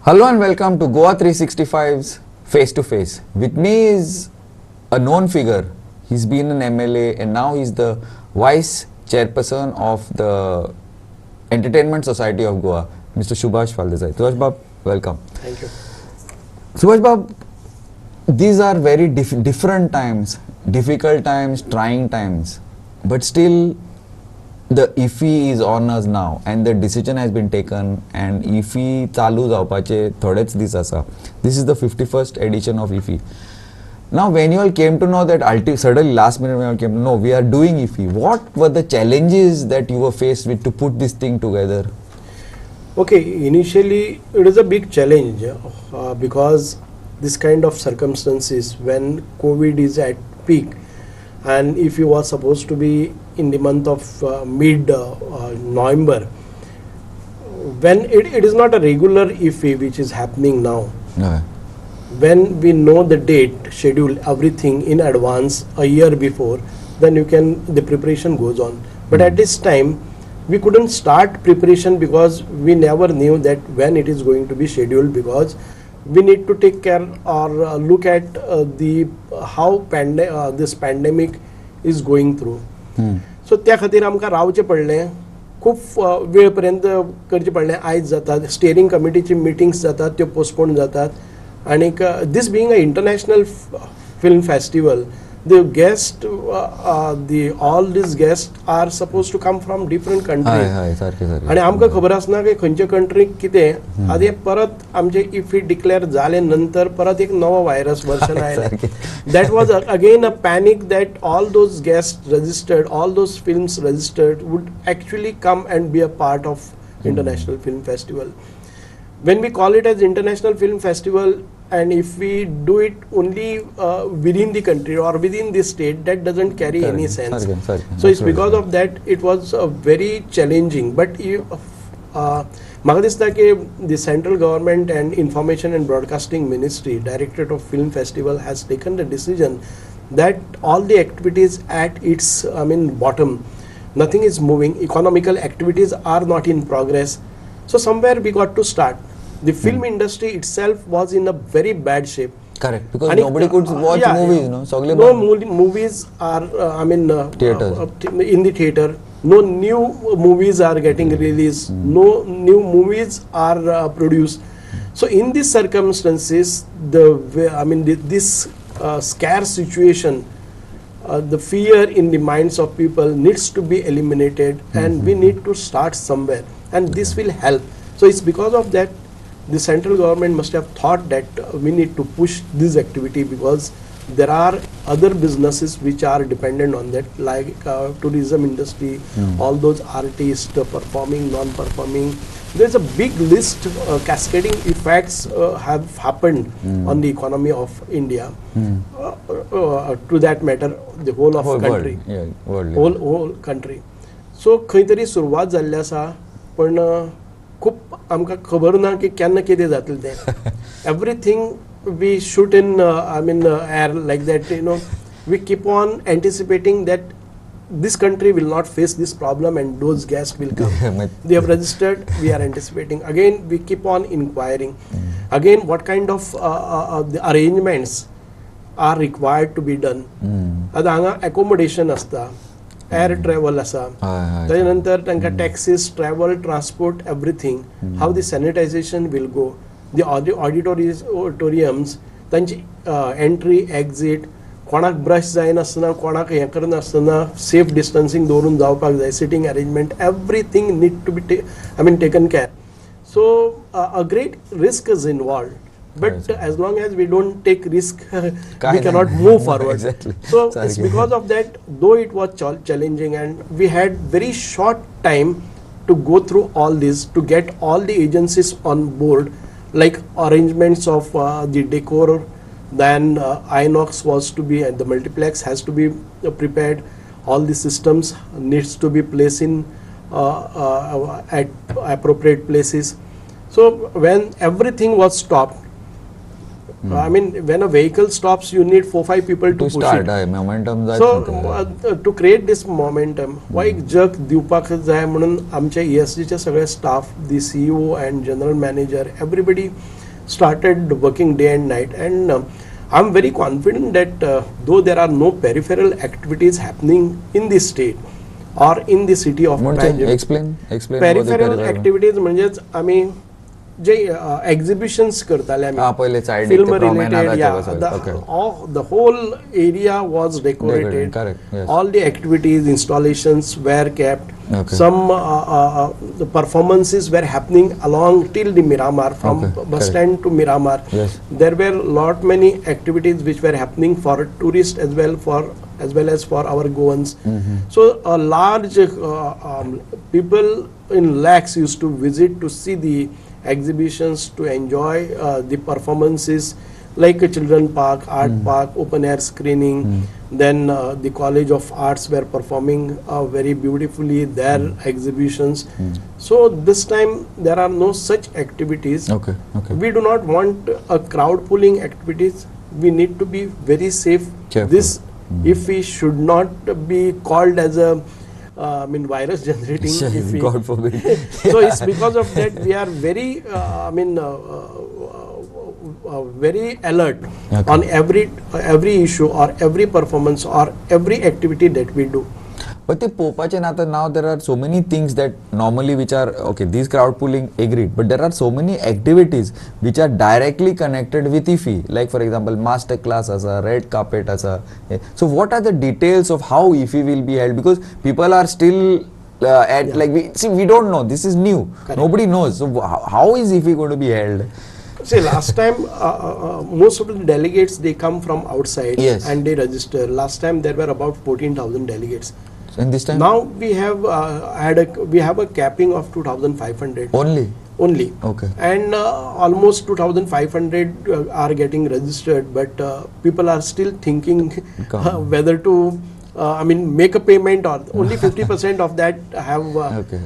Hello and welcome to Goa 365's Face to Face. With me is a known figure. He's been an MLA and now he's the Vice Chairperson of the Entertainment Society of Goa, Mr. Subhash Phaldesai. Subhash Bab, welcome. Thank you. Subhash Bab, these are very different times, difficult times, trying times, but still the IFFI is on us now and the decision has been taken and IFFI चालू जावपाचे थोडेच दीस आसा. This is the 51st edition of IFFI. Now when you all came to know that suddenly last minute when you all came to know we are doing IFFI, what were the challenges that you were faced with to put this thing together? Okay, initially it is a big challenge because this kind of circumstances when COVID is at peak and if you was supposed to be in the month of mid-November, when it is not a regular IFFI which is happening now. No. When we know the date, schedule, everything in advance, a year before, then the preparation goes on. But at this time, we couldn't start preparation because we never knew that when it is going to be scheduled, because we need to take care or look at how this pandemic is going through. So त्या खातीर आमकां रावचें पडलें, खूब वेळ पर्यंत करचें पडलें. आयज जातात स्टेरिंग कमिटीची मिटिंग्स जातात त्यो पोस्टपोन जातात आनीक this being an international film festival, the guest all these guests are supposed to come from different countries. आणि आमकां खबर आसना की खंयचे कंट्रीक कितें आदी परत आमचे IFFI डिक्लेअर जाले नंतर परत एक नवो व्हायरस वर्जन आयलें. That was again a panic that all those guests registered, all those films registered would actually come and be a part of International Film Festival. When we call it as International Film Festival, and if we do it only within the country or within the state, that doesn't carry any sense. So it's because of that it was very challenging. But म्हाका दिसता की the central government and Information and Broadcasting Ministry, Directorate of Film Festival, has taken the decision that all the activities at its bottom, nothing is moving, economical activities are not in progress. So somewhere we got to start. The film industry itself was in a very bad shape. Correct, because nobody could watch movies, no? No movies are, theaters. In the theater. No new movies are getting released. No new movies are produced. So in these circumstances, this scarce situation, the fear in the minds of people needs to be eliminated, and we need to start somewhere, and this will help. So it's because of that the central government must have thought that we need to push this activity, because there are other businesses which are dependent on that, like tourism industry, all those artists performing, non-performing. There's a big list, cascading effects have happened on the economy of India. To that matter, the whole of country, whole country. So खंय तरी सुरवात जाल्ली आसा, पण खूब आमकां खबर ना की केन्ना कितें जातलें तें. Everything we shoot in air like that, we keep on anticipating that this country will not face this problem and those guests will come. They have registered, we are anticipating. Again, we keep on inquiring. Again, what kind of the arrangements are required to be done. आता हांगा accommodation असता, air travel आसा, त्यानंतर तांकां taxis, travel, transport, everything. How the sanitization will go. The auditoriums, तांची entry, exit, कोणाक brush जायनासतना, कोणाक हें करनासतना safe distancing दवरून जावपाक जाय, sitting arrangement, everything need to be taken care. So a great risk is involved. But as long as we don't take risk, we cannot move forward. Exactly. So it's because of that, though it was challenging, and we had very short time to go through all this, to get all the agencies on board, like arrangements of the decor, then Inox was to be, and the multiplex has to be prepared, all the systems needs to be placed in at appropriate places. So when everything was stopped, I mean, when a vehicle stops, you need 4-5 people to To push start, it. momentum जायत So नव्हतं. to create this momentum, हो एक जग दिवपाक जाय म्हणून आमचे ESGचे सगळे staff, the CEO and general manager, everybody started working day and night, and I'm very confident that though there are no peripheral activities happening in the state or in the city of म्हणजे Panjim, explain about the peripheral peripheral. activities म्हणजेच आम्ही जे exhibitions करताले हा, पहिले आम्ही side film ते promenade related, आहे yeah, तेव्हा, okay. the whole area was decorated. Decorated, correct, yes. All the activities, installations were kept. Okay. Some the performances were happening along till the Miramar, from Okay, bus correct. stand to Miramar. Yes. There were lot many activities which were happening for tourists as well as for our Goans. So a large people in lakhs used to visit to see the exhibitions, to enjoy the performances, like a children park, art park, open air screening. Then the College of Arts were performing very beautifully their exhibitions. So this time there are no such activities. Okay, okay. We do not want a crowd pulling activities. We need to be very safe. Careful. This if we should not be called as a virus generating. if we- God forbid. So it's because of that we are very very alert Okay. on every issue or every performance or every activity that we do. But the पोपाचे नातं, now there are so many things that normally which are, okay, these crowd pulling agreed, but there are so many activities which are directly connected with IFFI, like for example master class asa, red carpet asa. So what are the details of how IFFI will be held, because people are still like we don't know, this is new. Correct. Nobody knows, so how is IFFI going to be held? See, last time most of the delegates, they come from outside. Yes. And they register. Last time there were about 14,000 delegates. And this time Now we have we have a capping of 2,500 only. only. Okay. And almost 2,500 are getting registered, but people are still thinking Come. whether to make a payment, or only 50% of that have Okay.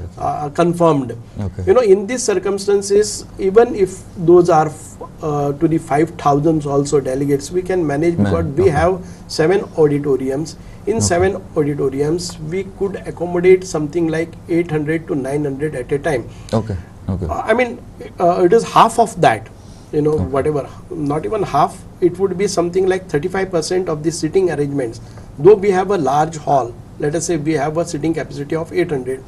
confirmed. Okay. You know, in these circumstances, even if those are to the 5,000 also delegates, we can manage, because we okay. have 7 auditoriums. In 7 auditoriums, we could accommodate something like 800 to 900 at a time. Okay. Okay. It is half of that, you know, whatever, not even half, it would be something like 35% of the sitting arrangements. Though we have a large hall, let us say we have a sitting capacity of 800,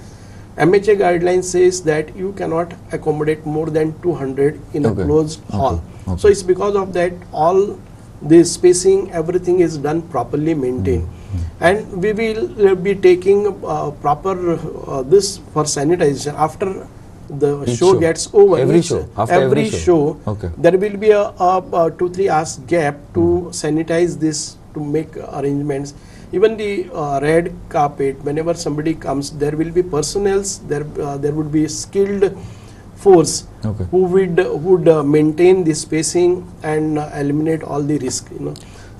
MHA guidelines says that you cannot accommodate more than 200 in Okay. a closed hall. Okay. So it's because of that all the spacing, everything is done properly maintained. And we will be taking proper this for sanitization after the Each show show. gets over. Every Each- show. After every show. Okay. there will be a 2-3 hours gap to sanitize this, to make arrangements. Even the red carpet, whenever somebody comes, there will be personnels, there would be skilled force Okay. who would maintain the spacing and eliminate all the risk, you know.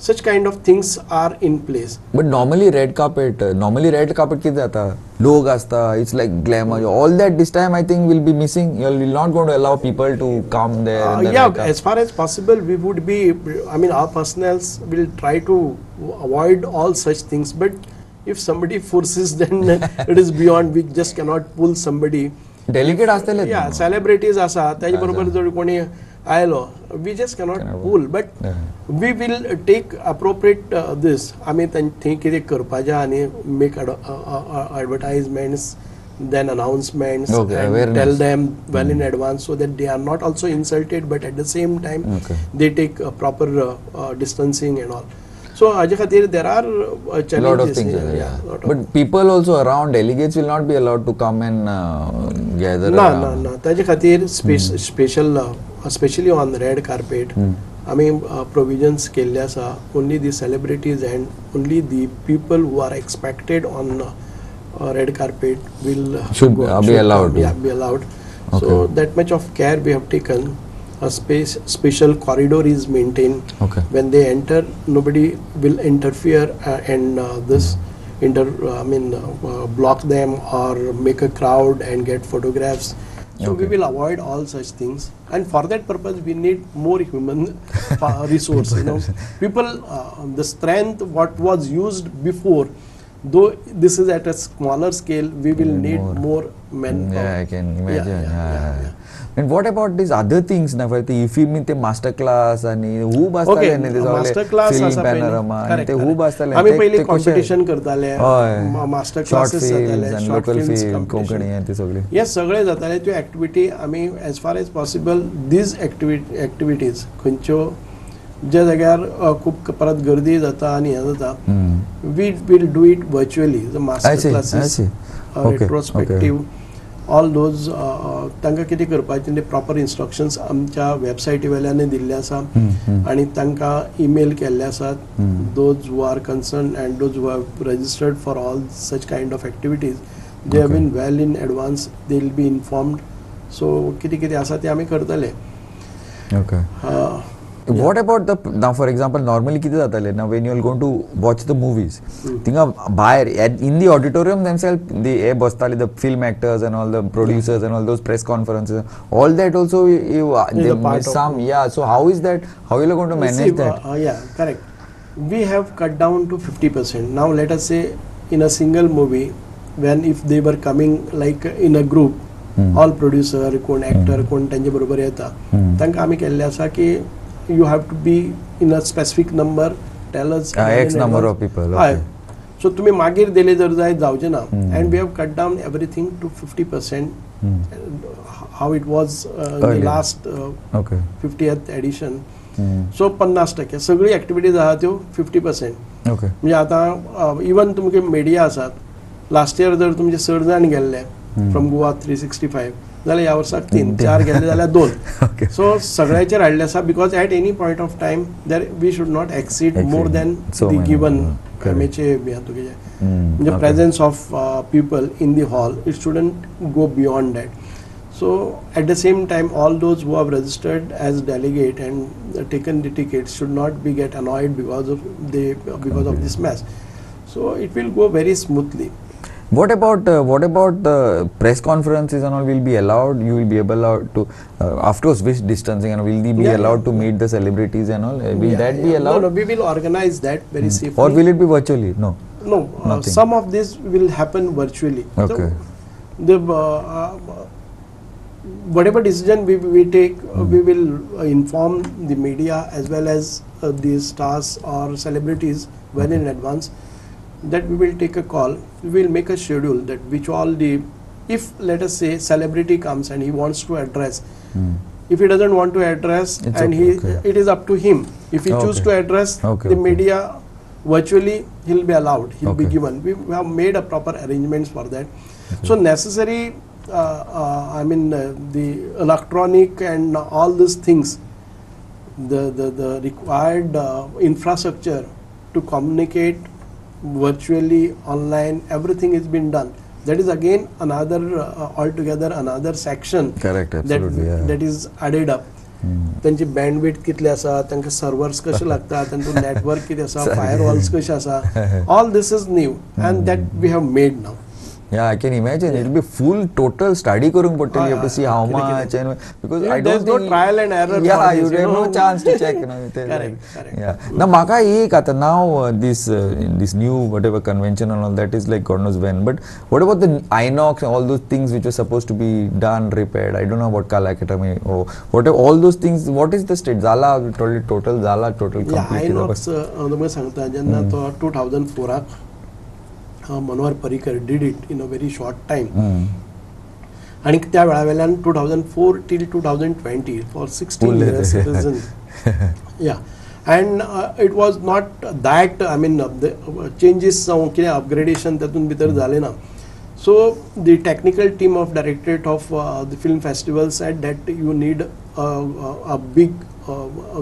Such kind of things are in place. But normally red carpet किती जाता, लोग असता, it's like glamour, all that this time I think will be missing. You're not going to allow people to come there. in the Yeah, red carpet. as far as possible, we would be, our personnels will try to avoid all such things. But if somebody forces, then it is beyond. We just cannot pull somebody. Delegate असतले Yeah, celebrities asa, त्याच्या बरोबर जर कोणी आयलो, we just cannot pull. But Yeah. we will take appropriate this. थंय कितें करपाचें आनी make advertisements, then announcements, Okay, and awareness. tell them well in advance, so that they are not also insulted, but at the same time Okay. they take proper distancing and all. So haje khatir there are challenges. lot of things. Yeah. lot of- But people also around, delegates will not be allowed to come and gather ना around. ना ताजे खातीर special especially on the red carpet आमी provisions केल्ले आसा. Only the celebrities and only the people who are expected on red carpet will Should be allowed come, to. yeah, be allowed. So Okay. that much of care we have taken. A special corridor is maintained. Okay. When they enter, nobody will interfere and block them or make a crowd and get photographs. So we Okay. will avoid all such things, and for that purpose we need more human resource. People, the strength what was used before, though this is at a smaller scale, we will Need need more. more men. Yeah, I can imagine. Yeah. And what about these other things ना फक्त IFFI मी ते master class आणि हू बसताले okay, आणि ते master class film आसा panorama आणि ते हू बसताले आम्ही ते- पहिले ते कशे- कॉम्पिटिशन करताले, हय. मास्टर शॉर्ट क्लासेस फिल्म्स जाताले, आणि short local films film Konkani competition, आणि ते सगळे हे सगळे जाताले. त्यो एक्टिविटी आमी as far as possible these activities खंयच्यो ज्या जाग्यार खूब परत गर्दी जाता आनी हें जाता, we will do it virtually. I master see, I classes, see. Okay, retrospective, all those तांकां कितें करपाचें ते प्रॉपर इन्स्ट्रक्शन्स आमच्या वेबसायटी वेल्यान दिल्ले आसा आनी तांकां ईमेल केल्ले आसात. Those who are concern and those who have registered for all such kind of activities, they have been well in advance, they will be informed. So कितें कितें आसा तें आमी करतले. Okay. What about the now for example normally किती जाताले now when you are going to watch the movies थिंगा भायर in the auditorium themselves the बसताले the film actors and all the producers and all those press conferences all that also you Is they a part miss of some so how is that, how you are going to manage See, that? yeah, correct. We have cut down to 50%. Now let us say in a single movie, when if they were coming like in a group, all producer, कोण actor, कोण त्यांचे बरोबर येता, तांकां आमी केल्ले आसा की you have to be in a specific number, tell us X number of people, okay. So तुम्ही मागीर दिले जर जाय जावचे ना, and we have cut down everything to 50%, how it was in the Earlier. last Okay. 50th edition. सो 50% सगळी activities आहा त्यो 50%. Okay. म्हणजे आतां इवन तुमचे मिडिया आसात, लास्ट इयर जर तुमचे 6 जाण गेल्ले फ्रॉम गोवा 365, जाल्यार ह्या वर्साक 3-4 गेले जाल्यार 2. Okay. सो सगळ्याचेर हाडले आसा, because at any point of time there we should not exceed more than So the many, given correct. एमएचे तुगे म्हणजे Okay. Presence of people in the hall, it shouldn't go beyond that. So at the same time, all those who have registered as delegate and taken the tickets should not be get annoyed because of this mess. So it will go very smoothly. What about the press conferences and all will be allowed? You will be able to, of course, with distancing and will they be Yeah, allowed yeah. to meet the celebrities and all? Will Yeah, that yeah. be allowed? No, we will organize that very safely. Or will it be virtually? No. No, Nothing. some of this will happen virtually. Okay. So, the whatever decision we take, we will inform the media as well as the stars or celebrities well in advance, that we will take a call, we will make a schedule that which all the, if let us say celebrity comes and he wants to address, if he doesn't want to address, It's and okay. it is up to him. If he choose Okay. to address Okay, the okay. media virtually, he'll be allowed, he'll be Okay. given. We have made a proper arrangements for that. So necessary, I mean the electronic and all these things, the required infrastructure to communicate virtually, online, everything is been done. That is again another altogether another section Correct, absolutely. Yeah. that is added up. त्यांची bandwidth कितली आसा, तांकां servers कशे लागतात, तांचो network कितें आसा, firewalls कशे आसा, all this is new and that we have made now. Yeah, I can imagine. It will be full total study करूंक पडटली. You have to see how much and because I There's don't no think trial and error for Yeah, this, you you have no know. chance to check. Correct. Yeah. Now म्हाका एक आता now this new whatever convention and all that is like God knows when. But what about the Inox and all those things which were supposed to be done, repaired? I don't know about Kala Academy or whatever. All those things. What is the state? Zala total complete. Yeah, Inox तुमकां सांगता जेन्ना तो 2004 Manohar Parrikar did it in a very short time. आणि त्या वेळा वेल्यान 2004 till 2020 for 16 years it is in, yeah, and it was not that, I mean the changes जावं कितें upgradation तातूंत भितर जालें ना. So the technical team of directorate of the film festival said that you need a big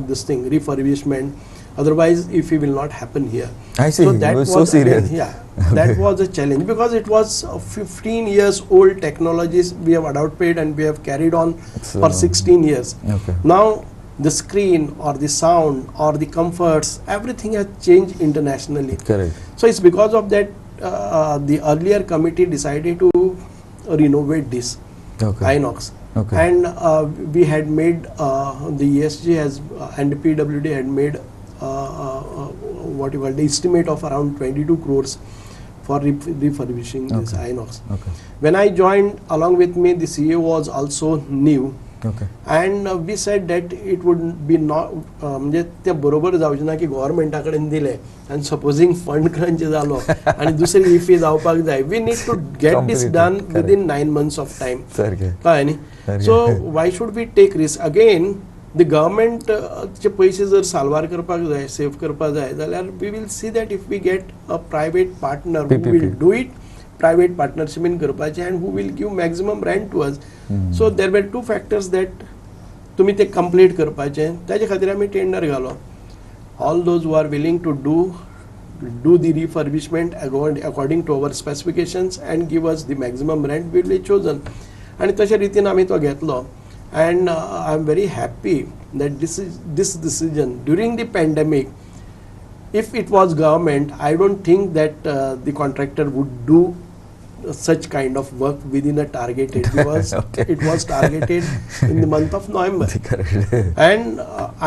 this thing refurbishment, otherwise if it will not happen here. I see. So that it was so serious. again, yeah, that was a challenge because it was 15 years old technologies we have adopted and we have carried on So- for 16 years. Okay. Now the screen or the sound or the comforts, everything has changed internationally. Correct. So it's because of that the earlier committee decided to renovate this Okay. Inox. Okay. And we had made the ESG has and the PWD had made what you call the estimate of around 22 crores for refurbishing this Okay. Inox. Okay. When I joined, along with me, the CEO was also new. Okay. And we said that it would be not म्हणजे ते बरोबर जावचें ना की गव्हर्मेंटा कडेन दिले आनी supposing fund crunch जालो आनी दुसरी इफी जावपाक जाय. We need to get this Completely, done correct. Within 9 months of time. सारकें. कळ्ळें न्ही. सारकें. So why should we take risk again. The government चे पयशे जर साल्वार करपाक जाय, सेव करपाक जाय जाल्यार we will see that if we get a private partner who PPP. Will do it, private पार्टनरशिपीन करपाचें and who will give maximum rent to us. So there are 2 factors that तुमी ते कंप्लीट करपाचें. ताजे खातीर आमी टेंडर घालो. All those who are willing to do the refurbishment according to our specifications and give us the maximum rent will be chosen. आनी तशे रितीन आमी तो घेतलो. And I am very happy that this decision during the pandemic. If it was government, I don't think that the contractor would do such kind of work within a targeted, because Okay. it was targeted in the month of November. Correct. And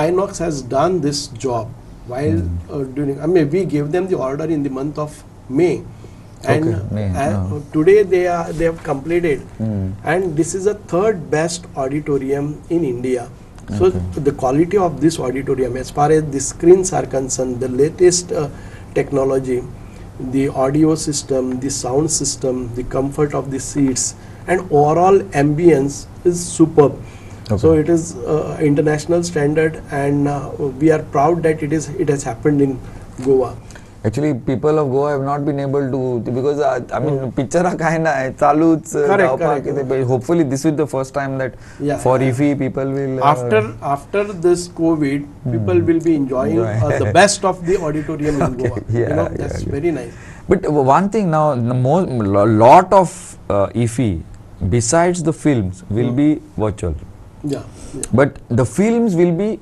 Inox has done this job while during. I mean, we gave them the order in the month of May. And Okay, May, today they have completed, and this is the 3rd best auditorium in India. So the quality of this auditorium, as far as the screens are concerned, the latest technology, the audio system, the sound system, the comfort of the seats, and overall ambience is superb. Okay. So it is international standard, and we are proud that it has happened in Goa. Actually, people of Goa have not been able to, because I mean, picture काय नाही चालूच Correct, जावपाक correct. कितें, but hopefully this is the first time that Yeah, for yeah. IFFI people will After this COVID, people will be enjoying the best of the auditorium in Okay, Goa. yeah, That's yeah. very nice. But one thing now, the lot of IFFI besides the films will be virtual, Yeah, yeah. but the films will be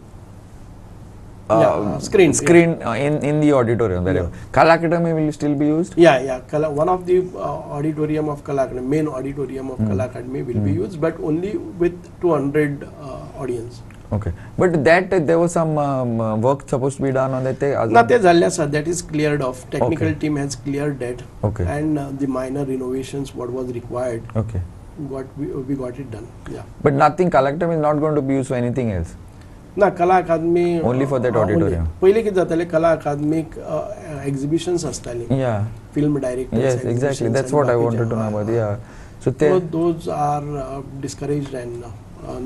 Screen. in the auditorium wherever. Kala Academy will still be used. Yeah. One of the auditorium of Kala Academy, main auditorium of Kala Academy will be used, but only with 200 audience. Okay, but that there was some work supposed to be done on that. Not that is cleared off. Technical Okay. team has cleared that. Okay. And the minor renovations, what was required, Okay, we got it done. Yeah. but nothing. Kala Academy is not going to be used for anything else. ना कला अकादमी Only for that auditorium. पहिले कितें जातालें कला अकादमीक exhibitions आसतालीं, Yeah. film directors. Yes, exactly. exhibitions That's and what I बाकीचे. wanted to know about. Yeah. So So those are discouraged, and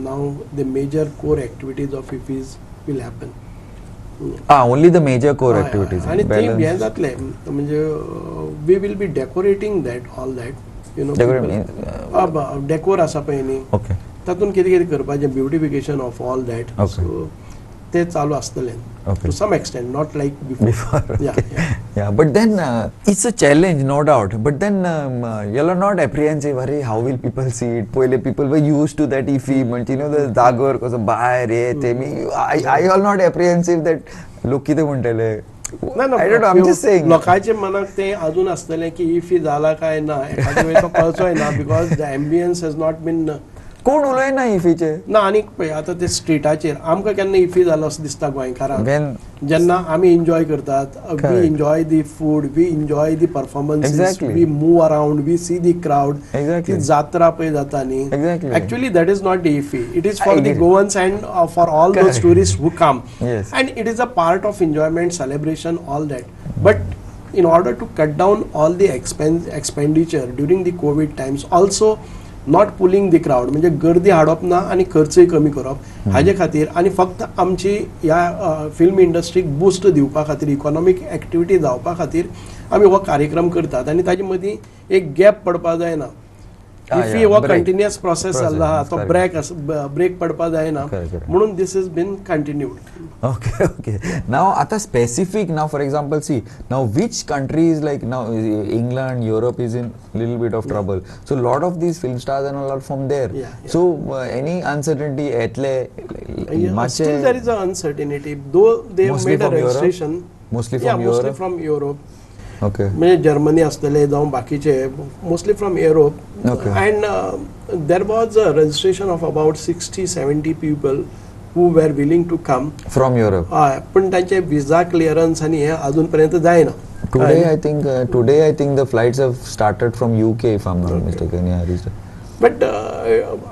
now the major core activities of IFFIs will happen. only the major core activities. आणि ते Balance- हें जातलें म्हणजे we will be decorating that, all that, you know. Decorating, decor आसा पळय न्ही, Okay. तातूंत कितें कितें करपाचें, beautification of all that. Okay. So ते चालू आसतलें Okay. To some extent, not like before. Before. Yeah, yeah. Yeah, but then it's a challenge, no doubt. But then you're not apprehensive. Arey, how will people see it? Pहिले people were used to that IFFI, म्हणजे you know the जागोर कसं बाहेर हे ते मी. I all not apprehensive that लोक कितें म्हणटले. I don't know. I'm just saying. लोकांचे मनाक ते अजून आसतलें की इफी जाला काय ना, एखाद्या वेळी तो कळचोय ना, because the ambience has not been. कोण उलयना IFFIचे. ना आनीक पळय आतां ते स्ट्रीटाचेर आमकां केन्ना इफी जालो असो दिसता गोंयकारांक, When जेन्ना आमी एन्जॉय करतात, we Correct. Enjoy the food, we enjoy the performances, Exactly. We move around, we see the crowd. Exactly. ती जात्रा पळय जाता न्ही, Exactly. Actually that is not the iffy, it is I for the agree. Goans and for all those Correct. Tourist who come. Yes. And it is a part of enjoyment, celebration, all that. But in order to cut down all the expenditure during the COVID times, also not pulling the crowd, म्हणजे गर्दी हाडप ना आणि खर्चय कमी करप, हाजे खातीर आनी फक्त आमची ह्या फिल्म इंडस्ट्रीक बूस्ट दिवपा खातीर, इकॉनॉमीक एक्टिविटी जावपा खातीर आमी हो कार्यक्रम करतात. आनी ताजे मदीं एक गॅप पडपा जायना. इफ हो break. कंटिन्युअस प्रोसेस चल्ला आहा, तो Correct. ब्रेक पडपा जायना, Correct, correct. म्हणून this is been continued. Okay. Now, आता specific now, for example, see now which countries like now England, Europe is in little bit of trouble. So lot of these film stars and all are from there. Yeah. So any uncertainty etle Still there is an uncertainty, though they have Mostly made a from Europe? registration. Mostly Yeah, from mostly Europe. from Europe. Okay. म्हणजे Germany आसतले जावं बाकीचे mostly from Europe Okay. And there was a registration of about 60-70 people who were willing to come. From Europe. हय पण तांचे विजा clearance आनी हे अजून पर्यंत जायना. Today I think the flights have started from UK, if I'm not mistaken. Yeah, reached. But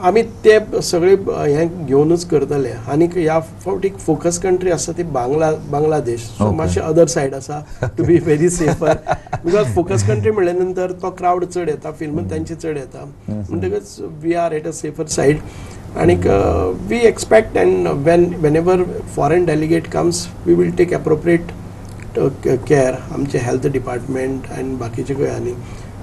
आमी ते सगळे हे घेवनूच करतले. आनी ह्या फावटी फोकस कंट्री आसा ती बांगलादेश. So Okay. मातशें अदर सायड आसा to be very safer. Because focus country म्हणल्या नंतर तो क्रावड चड येता, फिल्म तांची चड येता. म्हणटकच we are at a safer side. आनीक we expect and whenever foreign delegate comes we will take appropriate care. आमचे हेल्थ डिपार्टमेंट एंड बाकीचे खंय आनी.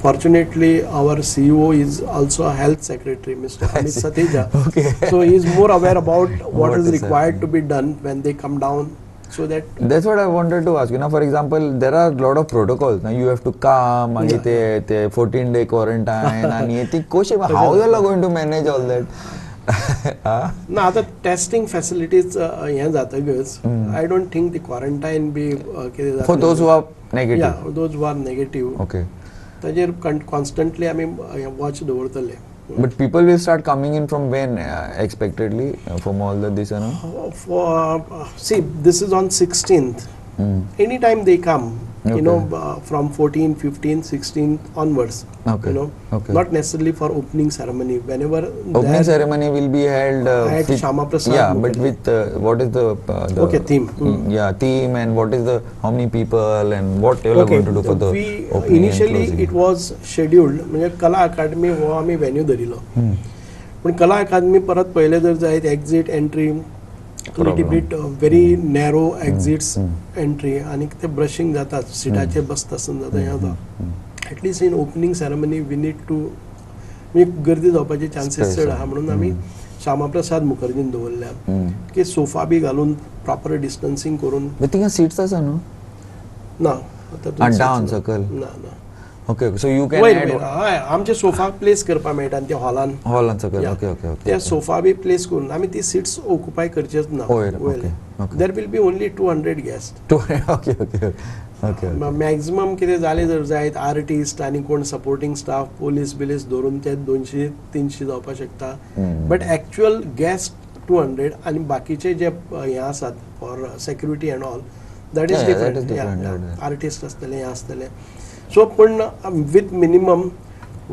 Fortunately, our CEO is also a health secretary, Mr. Amit Sateja. Okay. So he is more aware about what What is is required happening. to be done when they come down, so that That's what I wanted to ask you. Now, for example, there are a lot of protocols. Now, you have to come, and the 14-day quarantine, and how you are going to manage all that? ना आता testing facilities हें जातकच I don't think the quarantine be कितें For those who are negative. yeah, those who are negative. Okay. ताजेर constantly आमी watch दवरतले. But people will start coming in from when expectedly from all this, you know? For see, this is on 16th. Anytime they come, you Okay. know, from 14, 15, 16 onwards. Okay. You know, Okay. not necessarily for opening ceremony. Whenever Opening there- ceremony will be held at Shama Prasad Yeah, but Mukherjee. with what is the Okay, theme. Yeah, theme, and what is the how many people and what you are Okay, going to do for the we opening initially and closing. it was scheduled. म्हणजे कला अकादमी हो आम्ही venue धरिलो. पण कला अकादमी परत पहिले जर जायत exit entry little bit very narrow exits entry आणि ते ब्रशिंग जाता सिटाचेर बसता आसतना जाता हें जाता. At least in opening ceremony we need to म्हणजे गर्दी जावपाचे चान्सेस चड आहा म्हणून आमी श्यामाप्रसाद मुखर्जीन दवरल्या की सोफा बी घालून प्रॉपर डिस्टन्सिंग करून. But think seats are no? ना And down circle. ना ना Okay, so you can वयर add वयर हय आमचे सोफा प्लेस करपा मेळटा आनी त्या हॉलान hall and circle. Yeah. Okay. ते सोफा बी प्लेस करून आमी ती सीट्स ऑक्युपाय करचेच ना. वयर, okay. There will be only 200 guest. Okay. Maximum कितें जालें जर जायत आर्टिस्ट आनी कोण सपोर्टिंग स्टाफ पोलीस बिलीस धरून ते 200-300 जावपाक शकता. बट एक्चुअल गेस्ट 200 आनी बाकीचे जे हे आसात for security and all that is Yeah, that is different. different. Artist आसतले हे आसतले. सो पूण with minimum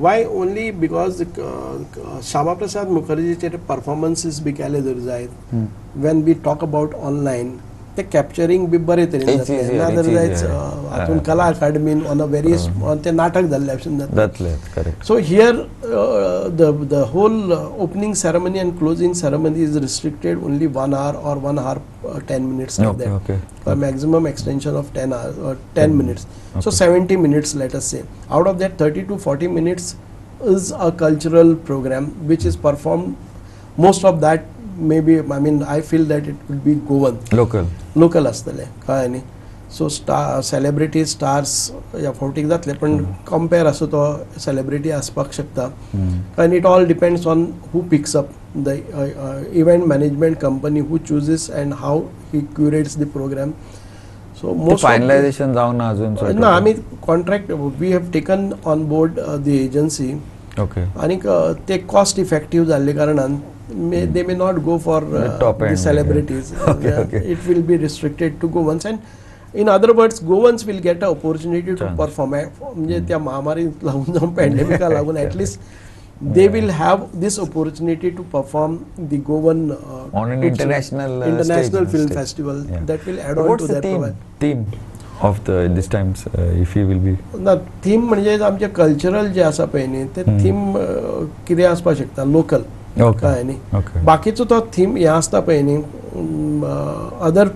why only because Shyamaprasad मुखर्जीचे परफॉर्मन्सीस बी केले जर जायत when we talk about online ते कॅप्चरींग बी बरे तरेन It's जातलें. easier, नाजाल्यार it's जायत easier. हातून कला अकादमीन ऑन अ व्हेरी ते नाटक जाल्ले भशेन जाता. That's correct. So here, the whole opening ceremony and closing ceremony is restricted only 1 hour or 1 hour 10 minutes like that. Okay. A maximum extension of 10 hours or 10 minutes. So 70 minutes, let us say. Out of that, 30 to 40 minutes is a cultural program which is performed. Most of that maybe, I mean, I feel that it would be Goan. Local असतले कळ्ळें न्ही. सो celebrity stars ह्या फावटीक जातले पण compare असो तो celebrity आसपाक शकता. आनी it all depends on who picks up the event management company who chooses and how he curates the programme. So most finalisation जावंक ना अजून. ना आमी contract we have taken on board the agency. Okay. आनीक ते cost effective जाल्ले कारणान they may not go for top the end, celebrities. Okay. It will be restricted to Goans, and in other words Goans will get an opportunity to Chance. perform. म्हणजे त्या महामारीक लागून जावन पॅन्डेमिका लागून at least they will have this opportunity to perform the Goan On an international international stage, film stage. festival. Yeah. That will add on What's to the their theme of this times if he will be? ना theme म्हणजे आमचे cultural जे आसा पळय न्ही ते theme कितें आसपाक शकता लोकल. कळ्ळें न्ही. Okay. बाकीचो तो थीम हे आसता पळय न्ही other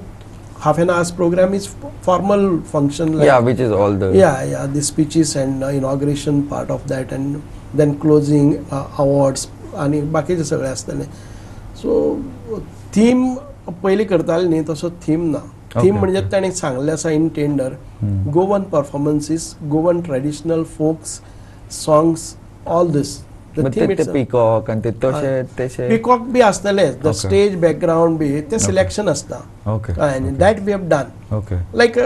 half an hours programme is formal function Yeah, which is all the. yeah the speeches and inauguration part of that and then closing awards आणि बाकीचे सगळे आसतले. सो थीम पयलीं करताले न्ही तसो थीम ना. थीम म्हणजे ताणें सांगलें आसा in tender Goan performances Goan traditional folks songs all these The But theme ते itself. peacock and ते तशे तेशे. Peacock बी आसतले, the Okay. stage background be ते selection असता. Okay. And Okay. that we have done. Okay. Like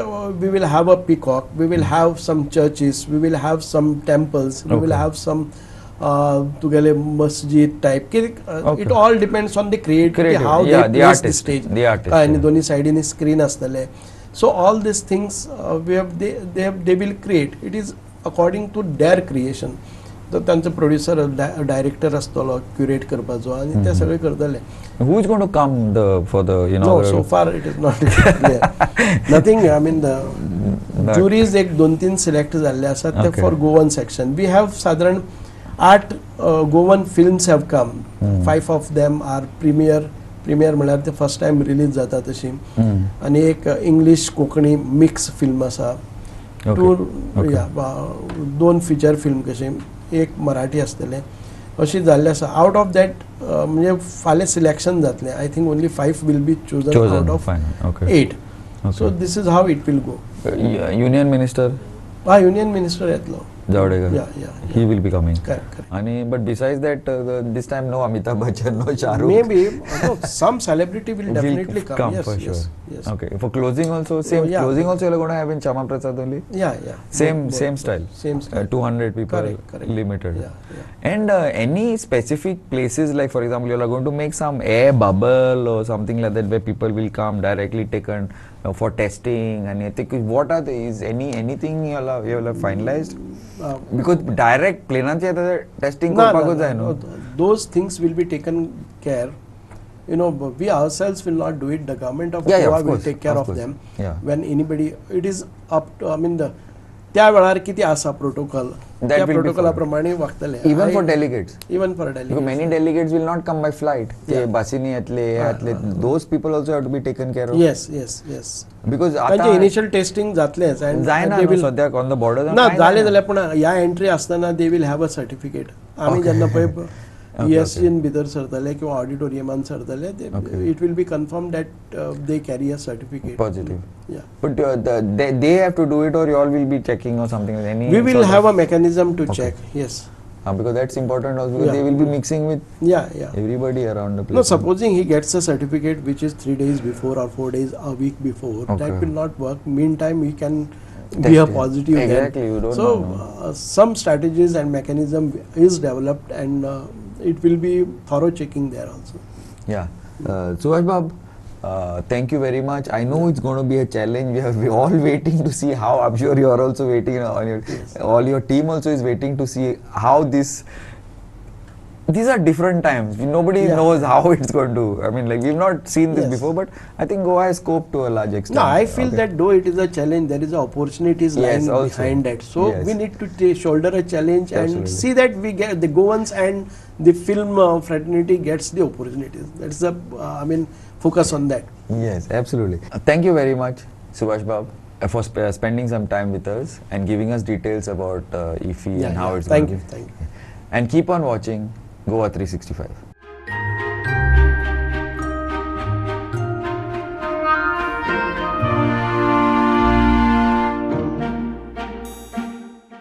we will have a peacock, we will have some churches, we will have some temples, we will Okay. have some tugele masjid type. Okay. It all depends on the creativity, Creative. how Yeah, they the place the artist. stage. The artist, And yeah. दोन्ही साइडीने screen असतले. So all these things they will create. It is according to their creation. तर त्यांचा producer director असतलो curate करपाचो आणि ते सगळे करतले. Who is going to come for the No, inaugural? so far it is not clear. Nothing. I mean, the But- juries एक 2-3 select झाले आसात ते Okay. For Goan section. We have साधारण 8 Goan films have come. 5 of them are premiere म्हळ्यार ते first time release जाता तशी. आणि एक इंग्लिश कोंकणी मिक्स फिल्म आसा. Okay. 2 फीचर फिल्म कशी, एक मराठी आसतले. अशी जाल्ले आसा. आउट ऑफ दॅट म्हणजे फाल्यां सिलेक्शन जातलें. I think only 5 will be chosen Chosen. Out of Fine. Okay. 8. So this is how it will go. Union Minister Union Minister येतलो. Javadekar. Yeah. He will be coming. Correct. And but besides that, this time no Amitabh Bachchan, no Shah Rukh. Maybe no, some celebrity will definitely come. Yes, for yes, sure. yes. Okay. For closing also, same. yeah. Closing also you're going to have in Chama Prasad only. Yeah. Same Both. same style. Same style. 200 people Correct. limited. Yeah. And any specific places, like for example, you are going to make some air bubble or something like that, where people will come directly taken for testing. And I think what are these? Anything you have finalized? Because direct प्लेनांचे testing करपाकूच जाय न्हू. Those things will be taken care. You know, we ourselves will not do it. The government of Yeah, Goa of will course, take care of of course. them. Yeah. When anybody, it is up to. I mean, त्या वेळार किती आसा protocol, त्या will be प्रोटोकॉला followed. प्रमाणे वागतले. Even for delegates. Even for Because delegates. many delegates will not come by flight. Yeah. ते बसीनी येतले those people also have to be taken care of. Yes. Because त्यांचे आता इनिशियल टेस्टिंग जातलेच जायना न्हू सद्याक on the border ना जाले जाल्यार पूण ह्या एंट्री आसतना they will have a certificate. आमी जेन्ना पळय ESGन भितर सरतले किंवा ऑडिटोरियमान सरतले, it will be confirm that they carry a certificate. positive. Yeah. But they have to do it, or you all will be checking or something with any. We will sort have of- a mechanism to Okay. check. Yes. Because that's important also, because Yeah. they will be mixing with Yeah. everybody around the place. No, supposing he gets a certificate which is 3 days before or 4 days, a week before, Okay. that will not work. Meantime, he can be a Test it. positive. then. Exactly, you don't So, know. some strategies and mechanism is developed, and it will be thorough checking there also. Yeah. Subhash Bab, thank you very much. I know it's going to be a challenge. We are all waiting to see how. I'm sure you are also waiting. All your team also is waiting to see how this. These are different times. Nobody Yeah. knows how it's going to. I mean, like we've not seen this Yes. before, but I think Goa has scoped to a large extent. No, I feel Okay. that though it is a challenge, there is opportunities Yes, lying also. behind that. So Yes. we need to shoulder a challenge and Absolutely. see that we get the Goans and the film fraternity gets the opportunities. That's the focus on that. Yes, absolutely. Thank you very much, Subhash Bab, for spending some time with us and giving us details about IFFI and how it's Thank going. you. And keep on watching Goa 365.